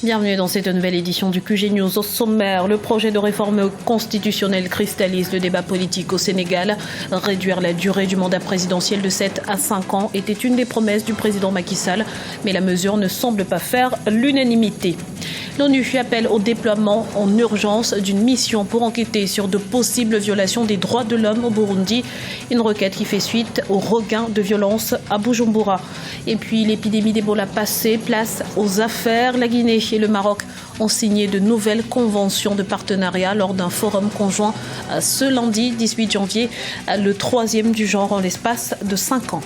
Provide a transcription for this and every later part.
Bienvenue dans cette nouvelle édition du QG News. Au sommaire, le projet de réforme constitutionnelle cristallise le débat politique au Sénégal. Réduire la durée du mandat présidentiel de 7 à 5 ans était une des promesses du président Macky Sall, mais la mesure ne semble pas faire l'unanimité. L'ONU appelle au déploiement en urgence d'une mission pour enquêter sur de possibles violations des droits de l'homme au Burundi. Une requête qui fait suite au regain de violence à Bujumbura. Et puis l'épidémie d'Ebola passée, place aux affaires. La Guinée et le Maroc ont signé de nouvelles conventions de partenariat lors d'un forum conjoint ce lundi 18 janvier, le troisième du genre en l'espace de 5 ans.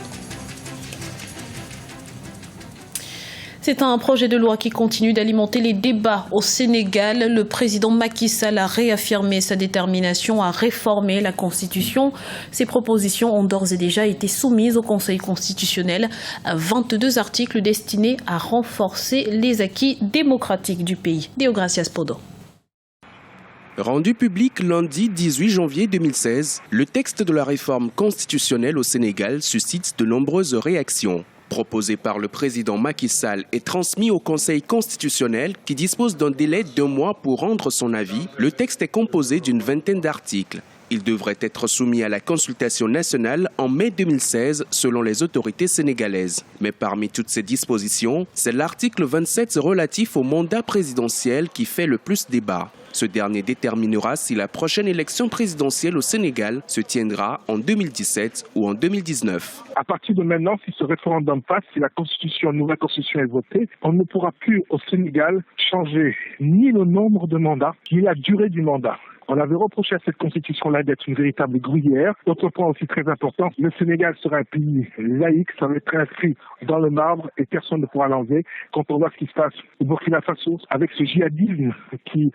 C'est un projet de loi qui continue d'alimenter les débats au Sénégal. Le président Macky Sall a réaffirmé sa détermination à réformer la Constitution. Ces propositions ont d'ores et déjà été soumises au Conseil constitutionnel. 22 articles destinés à renforcer les acquis démocratiques du pays. Deogracias Podo. Rendu public lundi 18 janvier 2016, le texte de la réforme constitutionnelle au Sénégal suscite de nombreuses réactions. Proposé par le président Macky Sall et transmis au Conseil constitutionnel qui dispose d'un délai d'1 mois pour rendre son avis, le texte est composé d'une vingtaine d'articles. Il devrait être soumis à la consultation nationale en mai 2016 selon les autorités sénégalaises. Mais parmi toutes ces dispositions, c'est l'article 27 relatif au mandat présidentiel qui fait le plus débat. Ce dernier déterminera si la prochaine élection présidentielle au Sénégal se tiendra en 2017 ou en 2019. À partir de maintenant, si ce référendum passe, si la nouvelle constitution est votée, on ne pourra plus au Sénégal changer ni le nombre de mandats, ni la durée du mandat. On avait reproché à cette constitution-là d'être une véritable gruyère. Autre point aussi très important, le Sénégal sera un pays laïque, ça va être inscrit dans le marbre et personne ne pourra l'enlever. Quand on voit ce qui se passe au Burkina Faso avec ce djihadisme qui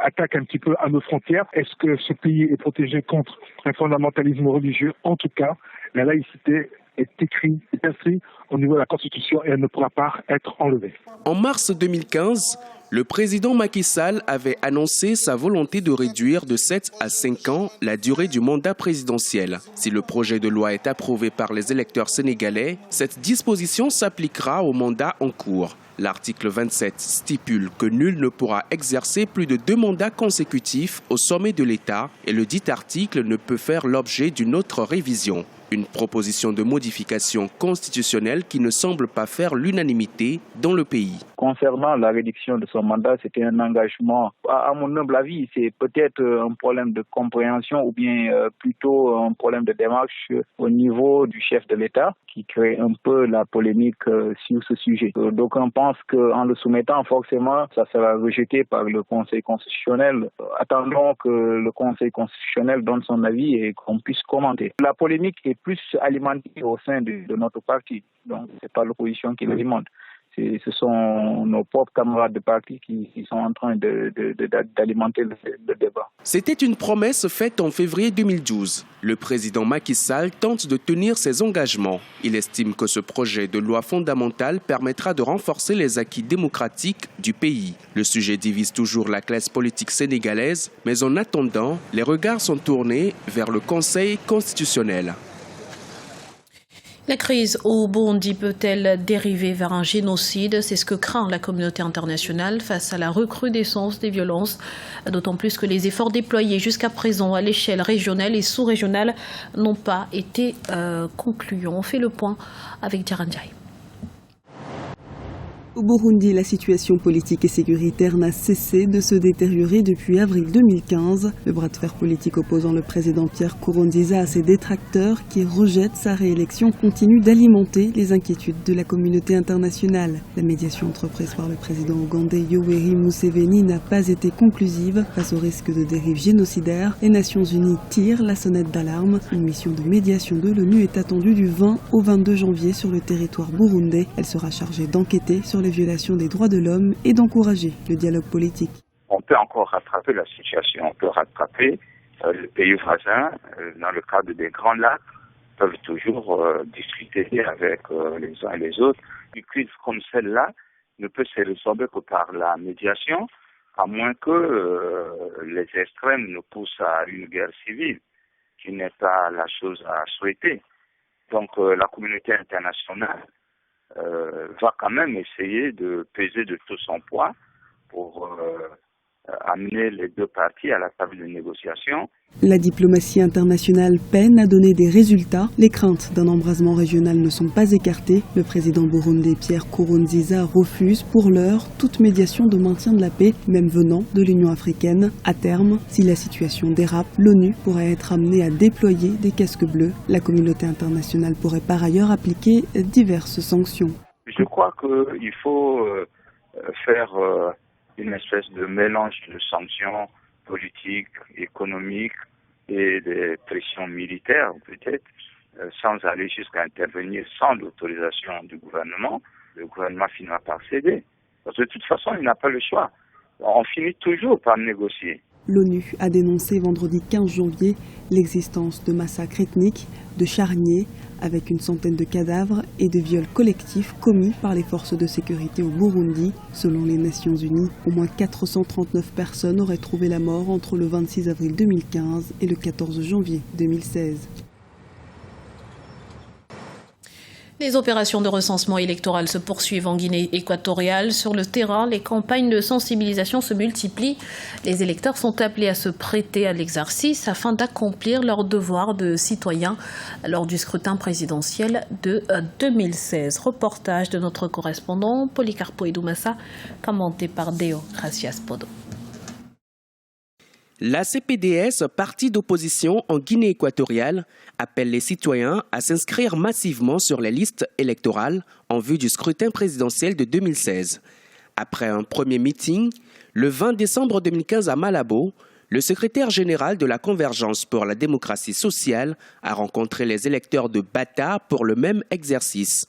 attaque un petit peu à nos frontières, est-ce que ce pays est protégé contre un fondamentalisme religieux? En tout cas, la laïcité est inscrite au niveau de la Constitution et elle ne pourra pas être enlevée. En mars 2015, le président Macky Sall avait annoncé sa volonté de réduire de 7 à 5 ans la durée du mandat présidentiel. Si le projet de loi est approuvé par les électeurs sénégalais, cette disposition s'appliquera au mandat en cours. L'article 27 stipule que nul ne pourra exercer plus de 2 mandats consécutifs au sommet de l'État et le dit article ne peut faire l'objet d'une autre révision. Une proposition de modification constitutionnelle qui ne semble pas faire l'unanimité dans le pays. Concernant la réduction de son mandat, c'était un engagement, à mon humble avis, c'est peut-être un problème de compréhension ou bien plutôt un problème de démarche au niveau du chef de l'État qui crée un peu la polémique sur ce sujet. D'aucuns pensent qu'en le soumettant, forcément, ça sera rejeté par le Conseil constitutionnel. Attendons que le Conseil constitutionnel donne son avis et qu'on puisse commenter. La polémique est plus alimentée au sein de notre parti. Donc, ce n'est pas l'opposition qui l'alimente. Ce sont nos propres camarades de parti qui sont en train d'alimenter le débat. C'était une promesse faite en février 2012. Le président Macky Sall tente de tenir ses engagements. Il estime que ce projet de loi fondamentale permettra de renforcer les acquis démocratiques du pays. Le sujet divise toujours la classe politique sénégalaise, mais en attendant, les regards sont tournés vers le Conseil constitutionnel. La crise au Burundi peut-elle dériver vers un génocide? C'est ce que craint la communauté internationale face à la recrudescence des violences, d'autant plus que les efforts déployés jusqu'à présent à l'échelle régionale et sous-régionale n'ont pas été concluants. On fait le point avec Djarandjaï. Au Burundi, la situation politique et sécuritaire n'a cessé de se détériorer depuis avril 2015. Le bras de fer politique opposant le président Pierre Nkurunziza à ses détracteurs qui rejettent sa réélection continue d'alimenter les inquiétudes de la communauté internationale. La médiation entreprise par le président ougandais Yoweri Museveni n'a pas été conclusive. Face au risque de dérive génocidaire, les Nations Unies tirent la sonnette d'alarme. Une mission de médiation de l'ONU est attendue du 20 au 22 janvier sur le territoire burundais. Elle sera chargée d'enquêter sur les violations des droits de l'homme et d'encourager le dialogue politique. On peut encore rattraper la situation, on peut rattraper le pays voisin dans le cadre des grands lacs, peuvent toujours discuter avec les uns et les autres. Une crise comme celle-là ne peut se résorber que par la médiation, à moins que les extrêmes ne poussent à une guerre civile, qui n'est pas la chose à souhaiter. Donc la communauté internationale va quand même essayer de peser de tout son poids pour amener les deux parties à la table de négociation. La diplomatie internationale peine à donner des résultats. Les craintes d'un embrasement régional ne sont pas écartées. Le président burundais Pierre Nkurunziza refuse pour l'heure toute médiation de maintien de la paix, même venant de l'Union africaine. À terme, si la situation dérape, l'ONU pourrait être amenée à déployer des casques bleus. La communauté internationale pourrait par ailleurs appliquer diverses sanctions. Je crois qu'il faut faire une espèce de mélange de sanctions politiques, économiques et des pressions militaires peut-être, sans aller jusqu'à intervenir sans l'autorisation du gouvernement. Le gouvernement finira par céder. Parce que de toute façon, il n'a pas le choix. On finit toujours par négocier. L'ONU a dénoncé vendredi 15 janvier l'existence de massacres ethniques, de charniers, avec une centaine de cadavres et de viols collectifs commis par les forces de sécurité au Burundi. Selon les Nations Unies, au moins 439 personnes auraient trouvé la mort entre le 26 avril 2015 et le 14 janvier 2016. Les opérations de recensement électoral se poursuivent en Guinée équatoriale. Sur le terrain, les campagnes de sensibilisation se multiplient. Les électeurs sont appelés à se prêter à l'exercice afin d'accomplir leur devoir de citoyen lors du scrutin présidentiel de 2016. Reportage de notre correspondant Policarpo Edoumassa, commenté par Deo Gracias Podo. La CPDS, parti d'opposition en Guinée équatoriale, appelle les citoyens à s'inscrire massivement sur les listes électorales en vue du scrutin présidentiel de 2016. Après un premier meeting, le 20 décembre 2015 à Malabo, le secrétaire général de la Convergence pour la démocratie sociale a rencontré les électeurs de Bata pour le même exercice.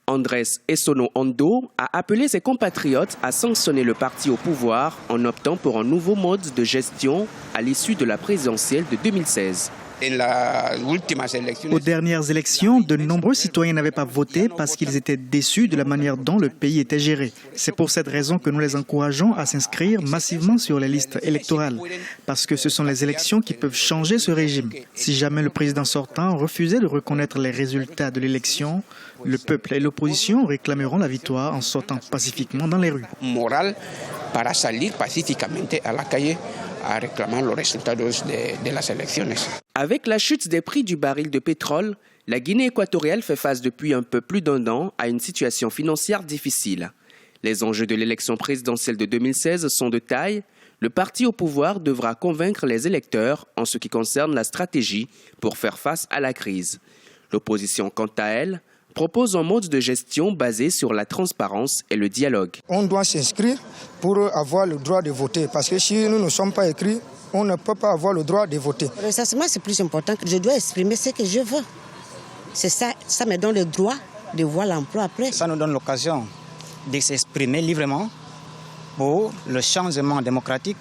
Andrés Essono Ando a appelé ses compatriotes à sanctionner le parti au pouvoir en optant pour un nouveau mode de gestion à l'issue de la présidentielle de 2016. Aux dernières élections, de nombreux citoyens n'avaient pas voté parce qu'ils étaient déçus de la manière dont le pays était géré. C'est pour cette raison que nous les encourageons à s'inscrire massivement sur les listes électorales, parce que ce sont les élections qui peuvent changer ce régime. Si jamais le président sortant refusait de reconnaître les résultats de l'élection, le peuple et l'opposition réclameront la victoire en sortant pacifiquement dans les rues. Para salir pacíficamente a la calle a reclamar los resultados de las elecciones. Avec la chute des prix du baril de pétrole, la Guinée équatoriale fait face depuis un peu plus d'un an à une situation financière difficile. Les enjeux de l'élection présidentielle de 2016 sont de taille. Le parti au pouvoir devra convaincre les électeurs en ce qui concerne la stratégie pour faire face à la crise. L'opposition, quant à elle, propose un mode de gestion basé sur la transparence et le dialogue. On doit s'inscrire pour avoir le droit de voter, parce que si nous ne sommes pas écrits, on ne peut pas avoir le droit de voter. Le recensement, c'est plus important. Je dois exprimer ce que je veux. C'est ça, ça me donne le droit de voir l'emploi après. Ça nous donne l'occasion de s'exprimer librement pour le changement démocratique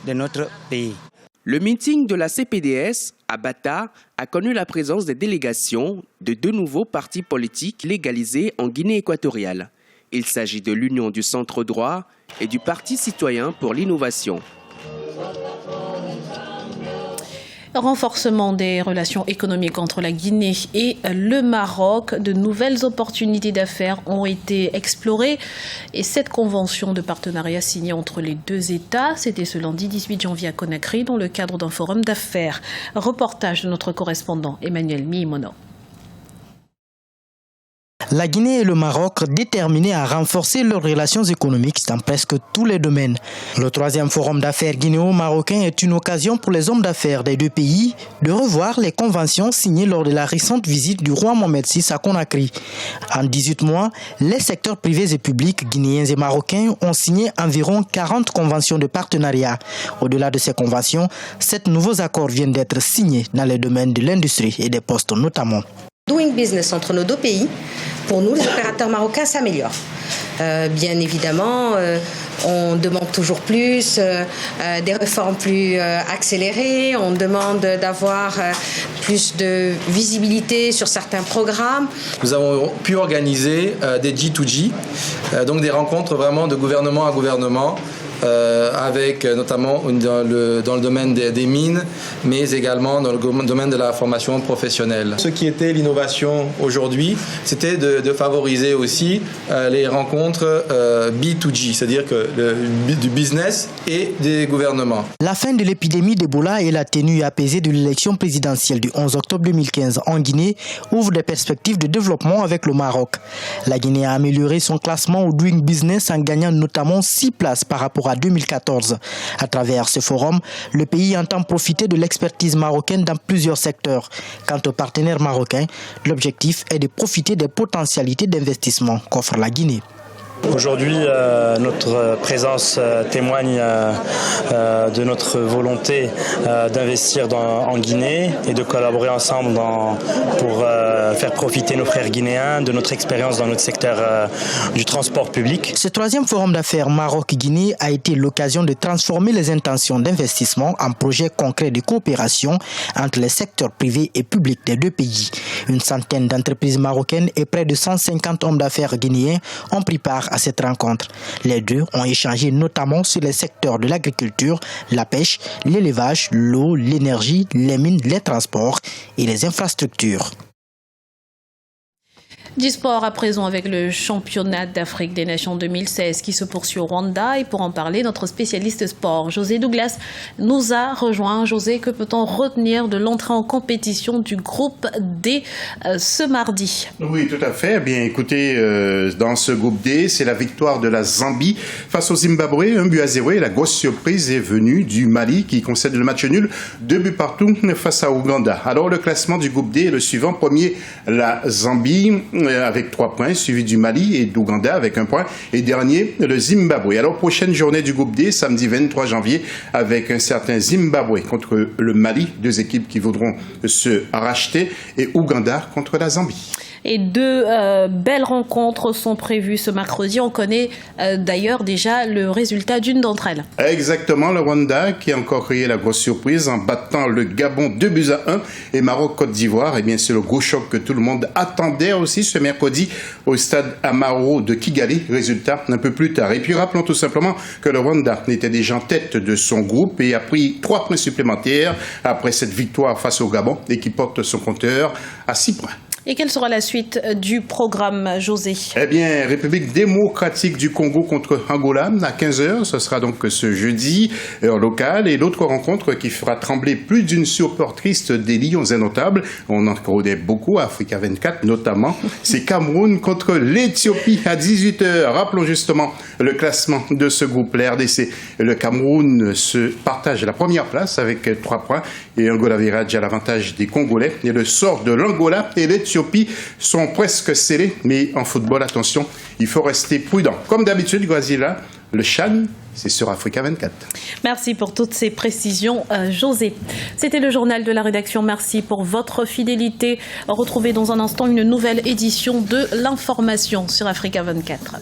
de notre pays. Le meeting de la CPDS à Bata a connu la présence des délégations de deux nouveaux partis politiques légalisés en Guinée équatoriale. Il s'agit de l'Union du Centre Droit et du Parti citoyen pour l'innovation. Renforcement des relations économiques entre la Guinée et le Maroc. De nouvelles opportunités d'affaires ont été explorées et cette convention de partenariat signée entre les deux États, c'était ce lundi 18 janvier à Conakry dans le cadre d'un forum d'affaires. Reportage de notre correspondant Emmanuel Miimono. La Guinée et le Maroc déterminés à renforcer leurs relations économiques dans presque tous les domaines. Le troisième forum d'affaires guinéo-marocain est une occasion pour les hommes d'affaires des deux pays de revoir les conventions signées lors de la récente visite du roi Mohamed VI à Conakry. En 18 mois, les secteurs privés et publics guinéens et marocains ont signé environ 40 conventions de partenariat. Au-delà de ces conventions, 7 nouveaux accords viennent d'être signés dans les domaines de l'industrie et des postes notamment. Doing business entre nos deux pays, pour nous, les opérateurs marocains s'améliorent. Bien évidemment, on demande toujours plus, des réformes plus accélérées, on demande d'avoir plus de visibilité sur certains programmes. Nous avons pu organiser des G2G, donc des rencontres vraiment de gouvernement à gouvernement, avec notamment dans le domaine des mines, mais également dans le domaine de la formation professionnelle. Ce qui était l'innovation aujourd'hui, c'était de favoriser aussi les rencontres B2G, c'est-à-dire que du business et des gouvernements. La fin de l'épidémie d'Ebola et la tenue apaisée de l'élection présidentielle du 11 octobre 2015 en Guinée ouvrent des perspectives de développement avec le Maroc. La Guinée a amélioré son classement au Doing Business en gagnant notamment 6 places par rapport à 2014. À travers ce forum, le pays entend profiter de l'expertise marocaine dans plusieurs secteurs. Quant aux partenaires marocains, l'objectif est de profiter des potentialités d'investissement qu'offre la Guinée. Aujourd'hui, notre présence témoigne de notre volonté d'investir en Guinée et de collaborer ensemble pour faire profiter nos frères guinéens de notre expérience dans notre secteur du transport public. Ce troisième forum d'affaires Maroc-Guinée a été l'occasion de transformer les intentions d'investissement en projets concrets de coopération entre les secteurs privés et publics des deux pays. Une centaine d'entreprises marocaines et près de 150 hommes d'affaires guinéens ont pris part à cette rencontre. Les deux ont échangé notamment sur les secteurs de l'agriculture, la pêche, l'élevage, l'eau, l'énergie, les mines, les transports et les infrastructures. Du sport à présent avec le championnat d'Afrique des Nations 2016 qui se poursuit au Rwanda. Et pour en parler, notre spécialiste sport, José Douglas, nous a rejoint. José, que peut-on retenir de l'entrée en compétition du groupe D ce mardi? Oui, tout à fait. Eh bien, écoutez, dans ce groupe D, c'est la victoire de la Zambie face au Zimbabwe, 1-0. Et la grosse surprise est venue du Mali qui concède le match nul, 2 buts partout face à Ouganda. Alors, le classement du groupe D est le suivant. Premier, la Zambie avec 3 points, suivi du Mali et d'Ouganda avec 1 point. Et dernier, le Zimbabwe. Alors, prochaine journée du groupe D, samedi 23 janvier, avec un certain Zimbabwe contre le Mali, 2 équipes qui voudront se racheter, et Ouganda contre la Zambie. Et 2 belles rencontres sont prévues ce mercredi. On connaît d'ailleurs déjà le résultat d'une d'entre elles. Exactement, le Rwanda qui a encore créé la grosse surprise en battant le Gabon 2-1 et Maroc-Côte d'Ivoire. Eh bien, c'est le gros choc que tout le monde attendait aussi ce mercredi au stade Amahoro de Kigali. Résultat un peu plus tard. Et puis rappelons tout simplement que le Rwanda était déjà en tête de son groupe et a pris 3 points supplémentaires après cette victoire face au Gabon et qui porte son compteur à 6 points. Et quelle sera la suite du programme, José? Eh bien, République démocratique du Congo contre Angola à 15h. Ce sera donc ce jeudi, heure locale. Et l'autre rencontre qui fera trembler plus d'une supportrice des Lions indomptables. On en connaît beaucoup, Africa 24 notamment. C'est Cameroun contre l'Éthiopie à 18h. Rappelons justement le classement de ce groupe, la RDC. Le Cameroun se partage la première place avec 3 points. Et Angola Virage a l'avantage des Congolais. Et le sort de l'Angola et l'Éthiopie sont presque scellés, mais en football, attention, il faut rester prudent. Comme d'habitude, Guazila, le CHAN, c'est sur Africa 24. Merci pour toutes ces précisions, José. C'était le journal de la rédaction. Merci pour votre fidélité. Retrouvez dans un instant une nouvelle édition de l'information sur Africa 24.